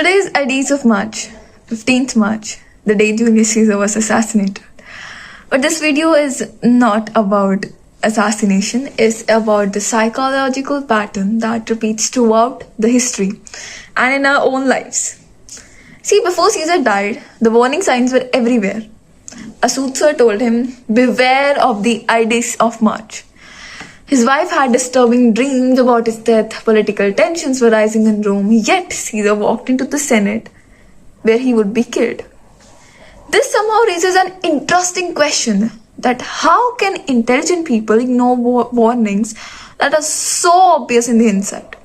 Today is Ides of March, 15th March, the day Julius Caesar was assassinated. But this video is not about assassination, it's about the psychological pattern that repeats throughout the history and in our own lives. See, before Caesar died, the warning signs were everywhere. A soothsayer told him, beware of the Ides of March. His wife had disturbing dreams about his death, political tensions were rising in Rome, yet Caesar walked into the Senate where he would be killed. This somehow raises an interesting question that how can intelligent people ignore warnings that are so obvious in the inside?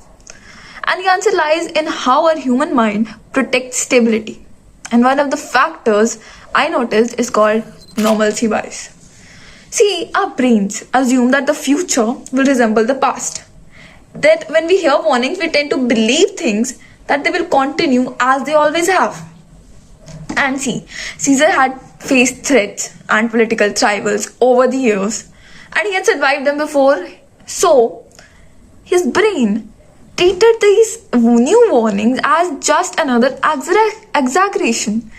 And the answer lies in how our human mind protects stability. And one of the factors I noticed is called normalcy bias. See, our brains assume that the future will resemble the past. That when we hear warnings, we tend to believe things that they will continue as they always have. And see, Caesar had faced threats and political trials over the years, and he had survived them before. So, his brain treated these new warnings as just another exaggeration.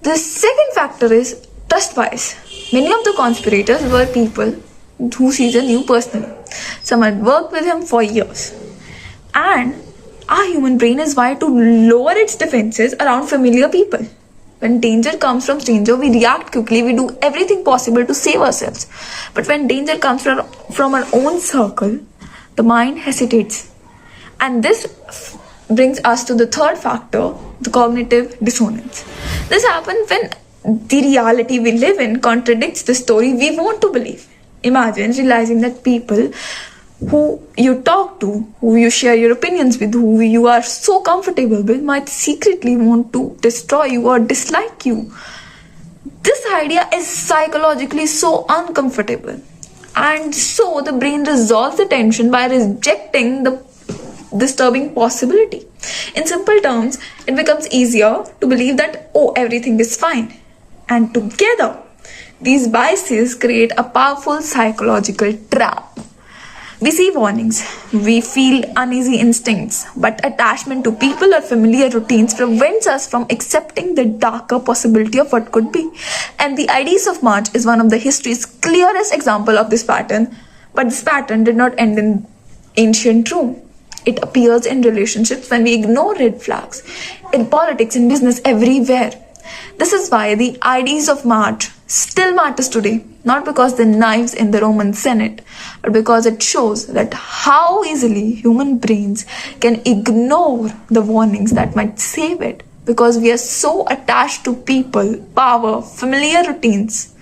The second factor is trust bias. Many of the conspirators were people who Caesar knew personally. Some had worked with him for years. And our human brain is wired to lower its defenses around familiar people. When danger comes from stranger, we react quickly, we do everything possible to save ourselves. But when danger comes from our own circle, the mind hesitates. And this brings us to the third factor, the cognitive dissonance. This happens when the reality we live in contradicts the story we want to believe. Imagine realizing that people who you talk to, who you share your opinions with, who you are so comfortable with, might secretly want to destroy you or dislike you. This idea is psychologically so uncomfortable. And so the brain resolves the tension by rejecting the disturbing possibility. In simple terms, it becomes easier to believe that, oh, everything is fine. And together, these biases create a powerful psychological trap. We see warnings, we feel uneasy instincts, but attachment to people or familiar routines prevents us from accepting the darker possibility of what could be. And the Ides of March is one of the history's clearest example of this pattern, but this pattern did not end in ancient Rome. It appears in relationships when we ignore red flags, in politics, in business, everywhere. This is why the Ides of March still matters today, not because the knives in the Roman Senate, but because it shows that how easily human brains can ignore the warnings that might save it, because we are so attached to people, power, familiar routines.